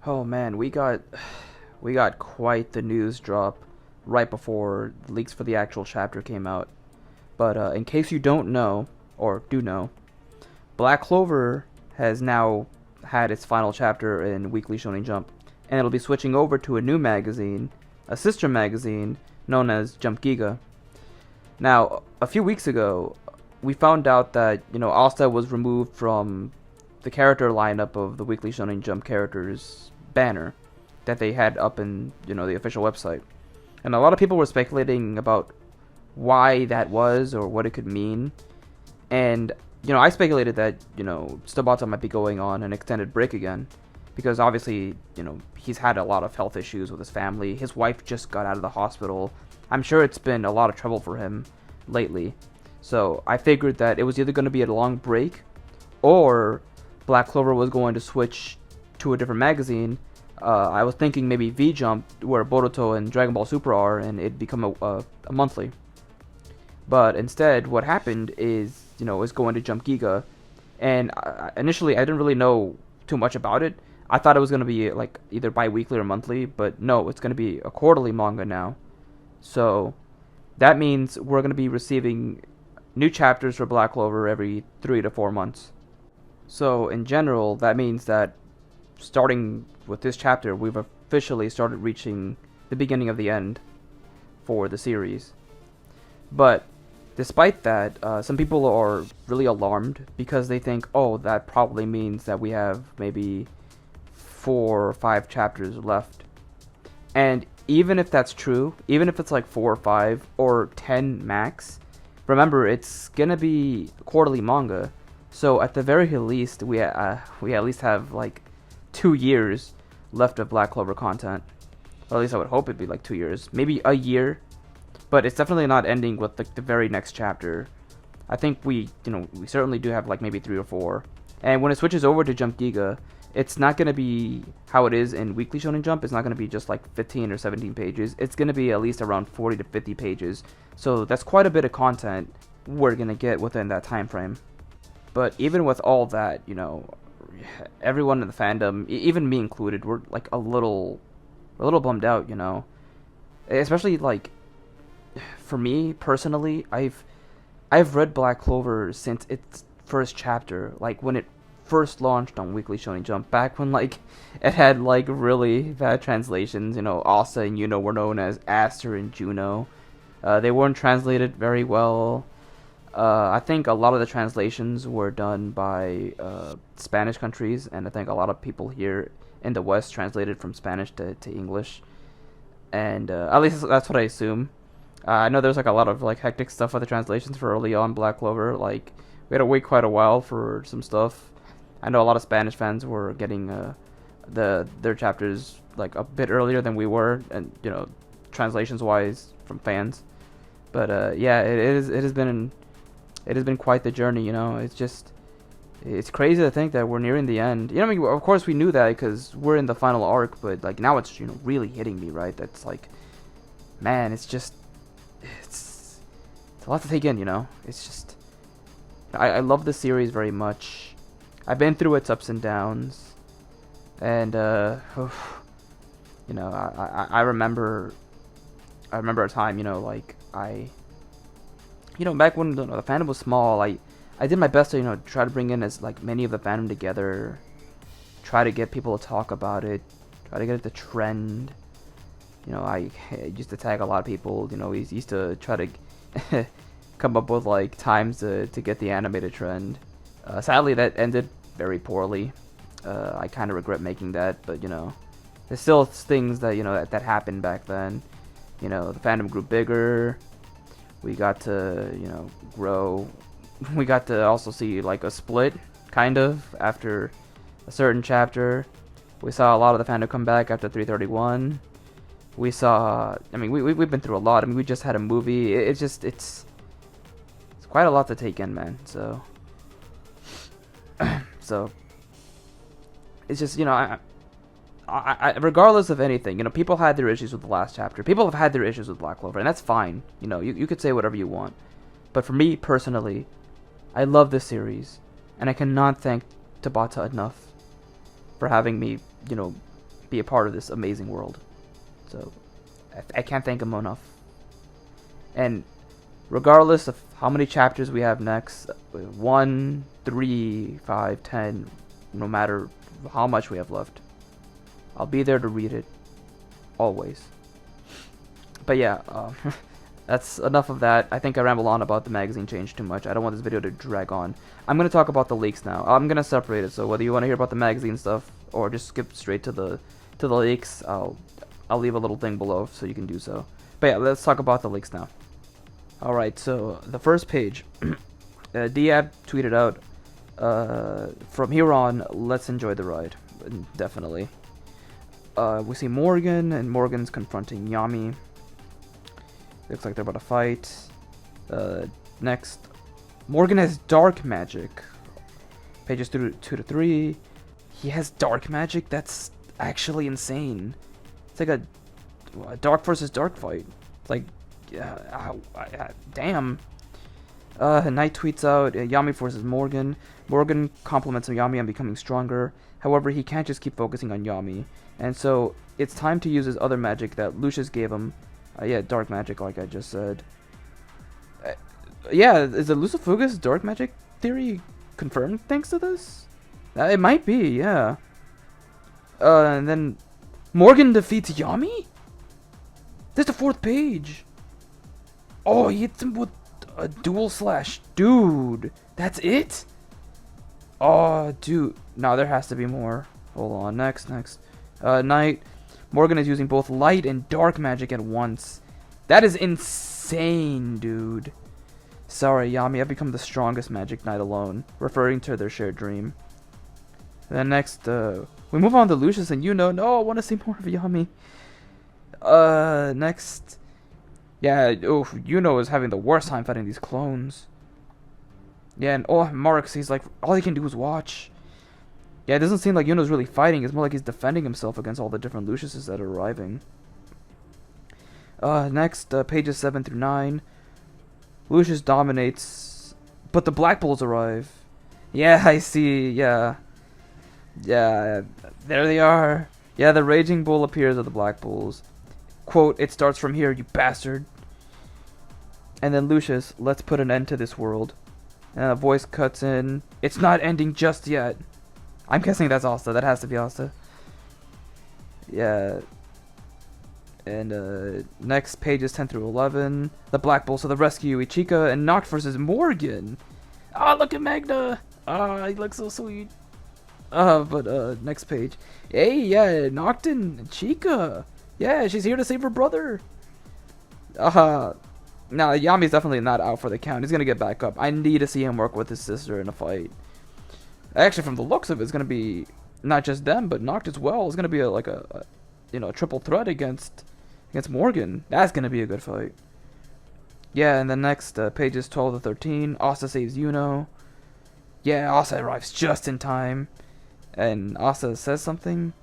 Oh man, we got quite the news drop right before the leaks for the actual chapter came out. But in case you don't know or do know, Black Clover has now had its final chapter in Weekly Shonen Jump, and it'll be switching over to a new magazine, a sister magazine known as Jump Giga. Now, a few weeks ago, we found out that Asta was removed from the character lineup of the Weekly Shonen Jump characters banner that they had up in the official website, and a lot of people were speculating about why that was or what it could mean. And I speculated that Stabata might be going on an extended break again, because obviously he's had a lot of health issues with his family. His wife just got out of the hospital. I'm sure it's been a lot of trouble for him lately. So I figured that it was either going to be a long break, or Black Clover was going to switch to a different magazine. I was thinking maybe V Jump, where Boruto and Dragon Ball Super are, and it'd become a monthly. But instead, what happened is, it's going to Jump Giga, and initially I didn't really know too much about it. I thought it was going to be like either bi-weekly or monthly, but no, it's going to be a quarterly manga now. So that means we're going to be receiving new chapters for Black Clover every 3 to 4 months. So in general, that means that starting with this chapter, we've officially started reaching the beginning of the end for the series. But despite that, some people are really alarmed because they think, oh, that probably means that we have maybe 4 or 5 chapters left. And even if that's true, even if it's like 4 or 5 or 10 max, remember it's gonna be quarterly manga. So at the very least, we at least have like 2 years left of Black Clover content. Or at least I would hope it'd be like 2 years, maybe a year. But it's definitely not ending with the very next chapter. I think we certainly do have like maybe 3 or 4. And when it switches over to Jump Giga, it's not gonna be how it is in Weekly Shonen Jump. It's not gonna be just like 15 or 17 pages. It's gonna be at least around 40 to 50 pages. So that's quite a bit of content we're gonna get within that time frame. But even with all that, everyone in the fandom, even me included, we're like a little bummed out. Especially like for me personally, I've read Black Clover since its first chapter, like when it first launched on Weekly Shonen Jump, back when like it had like really bad translations. Asa and Yuno were known as Aster and Juno. They weren't translated very well. I think a lot of the translations were done by Spanish countries, and I think a lot of people here in the West translated from Spanish to English. And at least that's what I assume. I know there's like a lot of like hectic stuff with the translations for early on Black Clover. Like we had to wait quite a while for some stuff. I know a lot of Spanish fans were getting their chapters like a bit earlier than we were, and translations wise from fans. But yeah, it has been quite the journey. It's crazy to think that we're nearing the end. I mean, of course we knew that because we're in the final arc, but like now it's really hitting me, right? That's like, man, it's a lot to take in. It's just I love the series very much. I've been through its ups and downs, and I remember a time, like back when the fandom was small, I did my best to try to bring in as like many of the fandom together, try to get people to talk about it, try to get it to trend. I used to tag a lot of people. We used to try to come up with like times to get the animated trend. Sadly, that ended very poorly. I kind of regret making that, but there's still things that that happened back then. The fandom grew bigger. We got to grow. We got to also see like a split, kind of, after a certain chapter. We saw a lot of the fandom come back after 331. We saw. I mean, we've been through a lot. I mean, we just had a movie. It's quite a lot to take in, man. So so it's just I regardless of anything, people had their issues with the last chapter. People have had their issues with Black Clover, and that's fine. You could say whatever you want. But for me personally, I love this series, and I cannot thank Tabata enough for having me, be a part of this amazing world. So I can't thank him enough. And regardless of how many chapters we have next, 1, 3, 5, 10, no matter how much we have left, I'll be there to read it, always. But yeah, that's enough of that. I think I ramble on about the magazine change too much. I don't want this video to drag on. I'm going to talk about the leaks now. I'm going to separate it, so whether you want to hear about the magazine stuff or just skip straight to the leaks, I'll leave a little thing below so you can do so. But yeah, let's talk about the leaks now. Alright, so the first page, Diab tweeted out, from here on, let's enjoy the ride. Definitely. We see Morgan, and Morgan's confronting Yami. Looks like they're about to fight. Next, Morgan has dark magic. Pages 2 to 3. He has dark magic? That's actually insane. It's like a dark versus dark fight. It's like, damn. Knight tweets out, Yami forces Morgan. Morgan compliments Yami on becoming stronger. However, he can't just keep focusing on Yami. And so, it's time to use his other magic that Lucius gave him. Yeah, dark magic, like I just said. Yeah, is the Lucifugus dark magic theory confirmed thanks to this? It might be, yeah. And then Morgan defeats Yami? There's the 4th page. Oh, he hits him with a dual slash. Dude, that's it? Oh, dude. No, there has to be more. Hold on, next. Knight. Morgan is using both light and dark magic at once. That is insane, dude. Sorry, Yami, I've become the strongest Magic Knight alone, referring to their shared dream. Then next, we move on to Lucius and Yuno. No, I want to see more of Yami. Next. Yeah, Yuno is having the worst time fighting these clones. Yeah, and Marks, he's like, all he can do is watch. Yeah, it doesn't seem like Yuno's really fighting. It's more like he's defending himself against all the different Luciuses that are arriving. Next, pages 7 through 9. Lucius dominates, but the Black Bulls arrive. Yeah, I see, yeah. Yeah, there they are. Yeah, the Raging Bull appears at the Black Bulls. Quote, it starts from here, you bastard. And then Lucius, let's put an end to this world. And a voice cuts in, it's not ending just yet. I'm guessing that's Asta. That has to be Asta. Yeah. And next pages 10 through 11. The Black Bulls to the rescue. Ichika and Noct versus Morgan. Ah, look at Magna. Ah, he looks so sweet. But next page. Hey, yeah, Noct and Ichika. Yeah, she's here to save her brother. Now Yami's definitely not out for the count. He's gonna get back up. I need to see him work with his sister in a fight. Actually, from the looks of it, it's gonna be not just them, but Noct as well. It's gonna be like a triple threat against Morgan. That's gonna be a good fight. Yeah, and then next pages 12 to 13. Asta saves Yuno. Yeah, Asta arrives just in time, and Asta says something.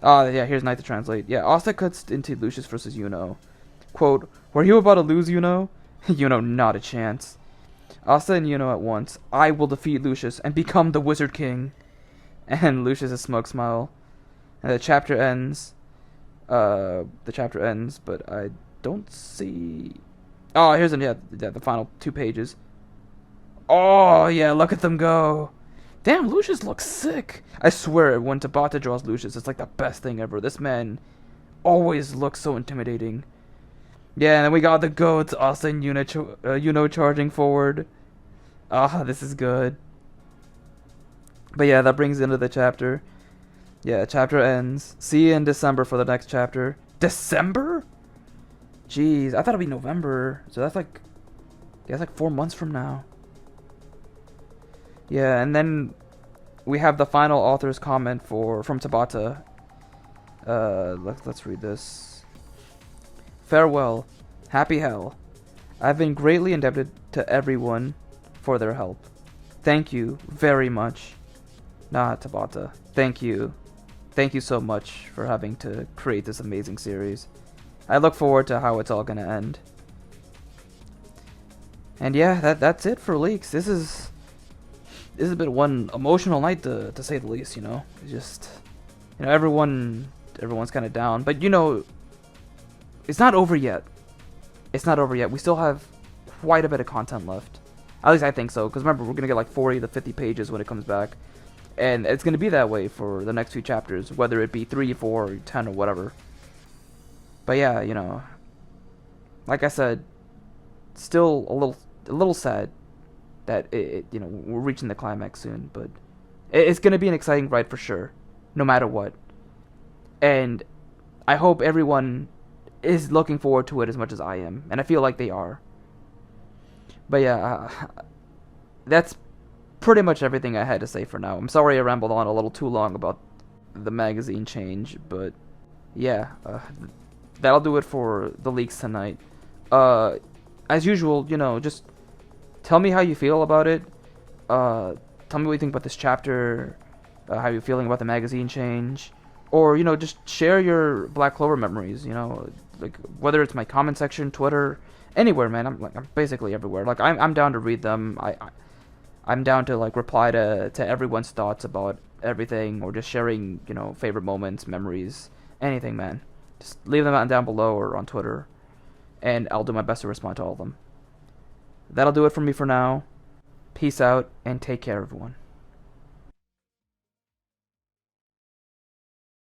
Yeah, here's Knight to translate. Yeah, Asta cuts into Lucius versus Yuno. Quote, were you about to lose, Yuno? Yuno, not a chance. Asta and Yuno at once. I will defeat Lucius and become the Wizard King. And Lucius a smug smile. And the chapter ends. But I don't see. Oh, here's the final 2 pages. Oh yeah, look at them go. Damn, Lucius looks sick. I swear, when Tabata draws Lucius, it's like the best thing ever. This man always looks so intimidating. Yeah, and then we got the goats, Asta and Yuno charging forward. This is good. But yeah, that brings into the chapter. Yeah, chapter ends. See you in December for the next chapter. December? Jeez, I thought it'd be November. So that's like 4 months from now. Yeah, and then we have the final author's comment from Tabata. Let's read this. Farewell, happy hell. I've been greatly indebted to everyone for their help. Thank you very much. Nah, Tabata. Thank you. Thank you so much for having to create this amazing series. I look forward to how it's all gonna end. And yeah, that's it for leaks. This has been one emotional night to say the least, you know. It's just, everyone everyone's kind of down. But you know, it's not over yet. It's not over yet. We still have quite a bit of content left. At least I think so. Because remember, we're gonna get like 40 to 50 pages when it comes back, and it's gonna be that way for the next 2 chapters, whether it be 3, 4, 10, or whatever. But yeah, you know, like I said, still a little sad that you know, we're reaching the climax soon, but it's gonna be an exciting ride for sure, no matter what. And I hope everyone is looking forward to it as much as I am, and I feel like they are. But yeah, that's pretty much everything I had to say for now. I'm sorry I rambled on a little too long about the magazine change, but yeah, that'll do it for the leaks tonight. As usual, you know, just tell me how you feel about it. Tell me what you think about this chapter, how you're feeling about the magazine change, or, you know, just share your Black Clover memories, you know, like, whether it's my comment section, Twitter, anywhere, man. I'm basically everywhere. Like, I'm down to read them. I'm down to, like, reply to everyone's thoughts about everything, or just sharing, you know, favorite moments, memories, anything, man. Just leave them out down below or on Twitter, and I'll do my best to respond to all of them. That'll do it for me for now. Peace out, and take care, everyone.